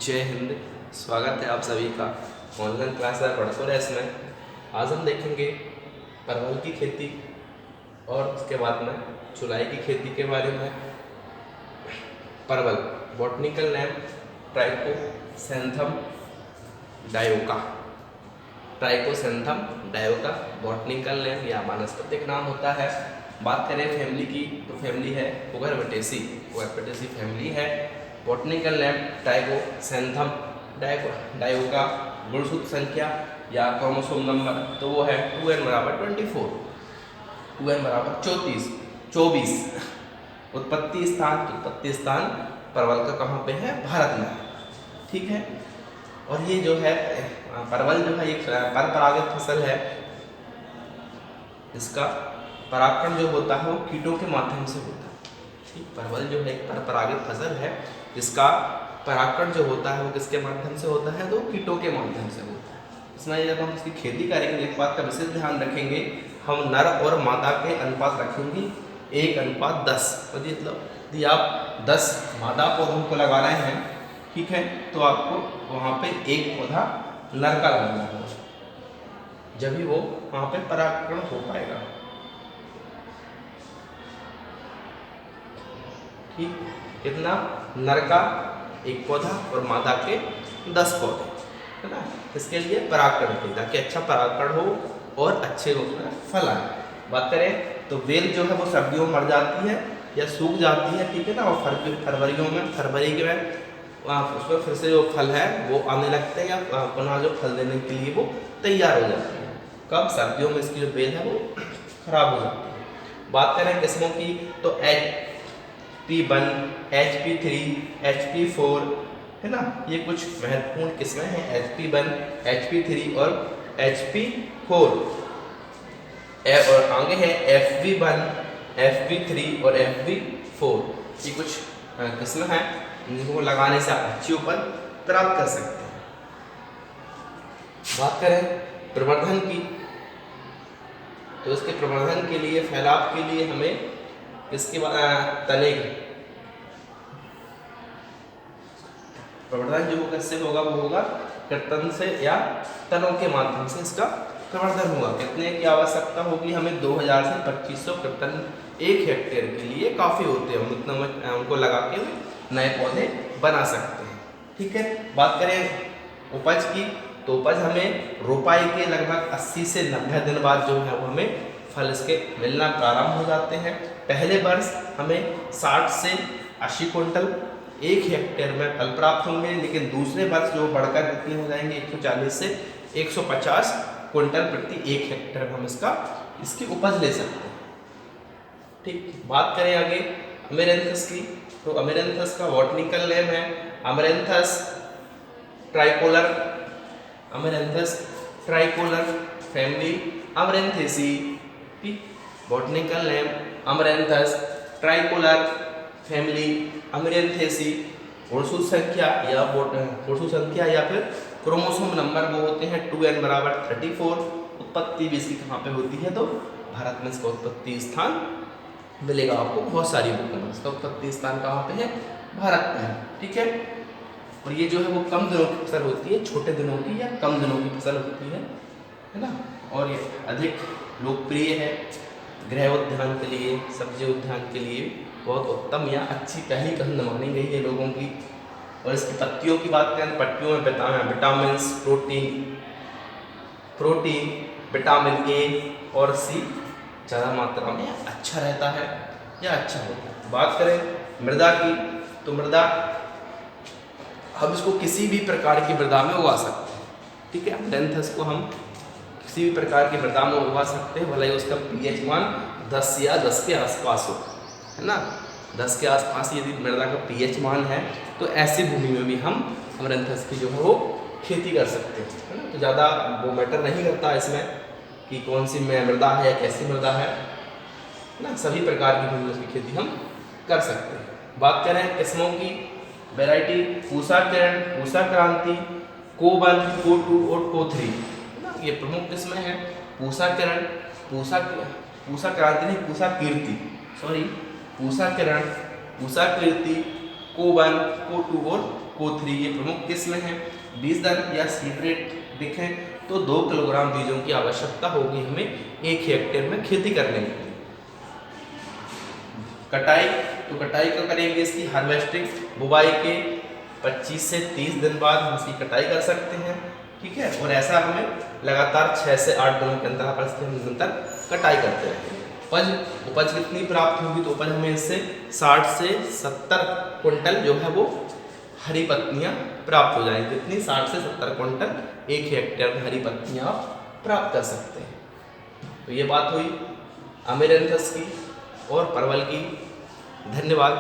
जय हिंद। स्वागत है आप सभी का ऑनलाइन क्लास पढ़ते रहे। इसमें आज हम देखेंगे परवल की खेती और उसके बाद में चुलाई की खेती के बारे में। परवल botanical name trichosanthes dioica. Trichosanthes dioica botanical name या वानस्पतिक नाम होता है। बात करें फैमिली की तो फैमिली है कुकुरबिटेसी फैमिली है। Botanical name trichosanthes dioica. गुणसूत्र संख्या या क्रोमोसोम नंबर तो वो है 2n बराबर 24, 2n बराबर 24। उत्पत्ति स्थान परवल का कहाँ पे है? भारत में, ठीक है। और ये जो है परवल जो है एक परपरागित फसल है। इसका परागण जो होता है वो कीटों के माध्यम से होता है। परवल जो है एक परपरागित फसल है जिसका परागण जो होता है वो किसके माध्यम से होता है? तो कीटों के माध्यम से होता है। इसमें जब हम इसकी खेती करेंगे एक बात का विशेष ध्यान रखेंगे, हम नर और मादा के अनुपात रखेंगे 1:10। मतलब यदि आप 10 मादा पौधों को लगा रहे हैं, ठीक है, तो आपको वहाँ पे एक पौधा नर का लगाना होगा, जब ही वो वहाँ पे परागण हो पाएगा। ठीक, कितना? नर का एक पौधा और मादा के 10 पौधे, है ना। इसके लिए परागण के ताकि अच्छा परागण हो और अच्छे उसमें फल आए। बात करें तो बेल जो है वो सर्दियों में मर जाती है या सूख जाती है, ठीक है ना। और फरवरी के में उसमें फिर से जो फल है वो आने लगते हैं या पुनः जो फल देने के लिए वो तैयार हो जाते हैं। कब? सर्दियों में इसकी जो बेल है वो खराब हो जाती है। बात करें किस्मों की तो HP1, HP3, HP4, है ना। ये कुछ महत्वपूर्ण किस्में हैं, HP1, HP3 और HP4। और आगे है FV1, FV3 और FV4। ये कुछ किस्में हैं जिनको लगाने से आप अच्छी उपज प्राप्त कर सकते हैं। बात करें प्रवर्धन की तो इसके प्रवर्धन के लिए, फैलाव के लिए हमें इसके तने प्रवर्धन जो कैसे होगा? वो होगा कृंतक से या तनों के माध्यम से इसका प्रवर्धन होगा। कितने की आवश्यकता होगी? हमें 2000 से 2500 कृंतक 1 हेक्टेयर के लिए काफ़ी होते हैं। हम इतना में उनको लगा के नए पौधे बना सकते हैं, ठीक है। बात करें उपज की तो उपज हमें रोपाई के लगभग 80 से 90 दिन बाद जो है वो हमें फल इसके मिलना प्रारंभ हो जाते हैं। पहले वर्ष हमें 60 से 80 कुंटल 1 हेक्टेयर में फल प्राप्त होंगे, लेकिन दूसरे वर्ष जो बढ़कर कितने हो जाएंगे 140 से 150 कुंटल प्रति 1 हेक्टेयर हम इसकी उपज ले सकते हैं, ठीक। बात करें आगे अमेरैंथस की तो अमेरैंथस का बॉटनिकल नेम है amaranthus tricolor family amaranthaceae. Botanical name amaranthus tricolor family amaranthaceae. गुणसूत्र संख्या या फिर क्रोमोसोम नंबर वो होते हैं 2n बराबर 34। उत्पत्ति भी इसकी कहाँ पे होती है? तो भारत में इसका उत्पत्ति स्थान मिलेगा आपको बहुत सारी बुकों में। इसका उत्पत्ति स्थान कहाँ पे है? भारत में है, ठीक है। और ये जो है वो कम दिनों की फसल होती है, छोटे दिनों की या कम दिनों की फसल होती है ना। और ये अधिक लोकप्रिय है गृह उद्यान के लिए, सब्जी उद्यान के लिए बहुत उत्तम या अच्छी पहली पसंद मानी गई है लोगों की। और इसकी पत्तियों की बात करें, पत्तियों में विटामिन, प्रोटीन, विटामिन A और C ज़्यादा मात्रा में अच्छा रहता है या अच्छा होता है। बात करें मृदा की तो मृदा हम इसको किसी भी प्रकार की मृदा में उगा सकते हैं, ठीक है। अमेरैंथस को हम किसी भी प्रकार की मृदा में उगा सकते हैं, भले ही उसका pH मान 10 या 10 के आसपास हो, है ना। 10 के आसपास यदि मृदा का pH मान है तो ऐसी भूमि में भी हम अमेरैंथस की जो है वो खेती कर सकते हैं, है ना। तो ज़्यादा वो मैटर नहीं करता इसमें कि कौन सी मृदा है या कैसी मृदा है ना। सभी प्रकार की भूमि की खेती हम कर सकते हैं। बात करें किस्मों की, वैरायटी पूसा किरण, पूसा क्रांति, को1, को2 और को3 ना, ये प्रमुख किस्में हैं। पूसा किरण, पूसा क्रांति नहीं, पूसा कीर्ति, पूसा किरण, पूसा कीर्ति, को1, को2 और को3 ये प्रमुख किस्में हैं। बीज दर या सीड रेट देखें तो 2 किलोग्राम बीजों की आवश्यकता होगी हमें 1 हेक्टेयर में खेती करने के लिए। कटाई, तो कटाई का करेंगे इसकी हार्वेस्टिंग, बुवाई के 25 से 30 दिन बाद हम इसकी कटाई कर सकते हैं, ठीक है। और ऐसा हमें लगातार 6 से 8 दिनों के अंदर पर इसकी हम निरंतर कटाई करते रहेंगे। उपज कितनी प्राप्त होगी, तो उपज हमें इससे 60 से 70 क्विंटल जो है वो हरी पत्तियाँ प्राप्त हो जाएंगी। कितनी, 60 से 70 क्विंटल 1 हेक्टेयर में हरी पत्तियाँ आप प्राप्त कर सकते हैं। तो ये बात हुई अमेरैंथस की और परवल की। धन्यवाद।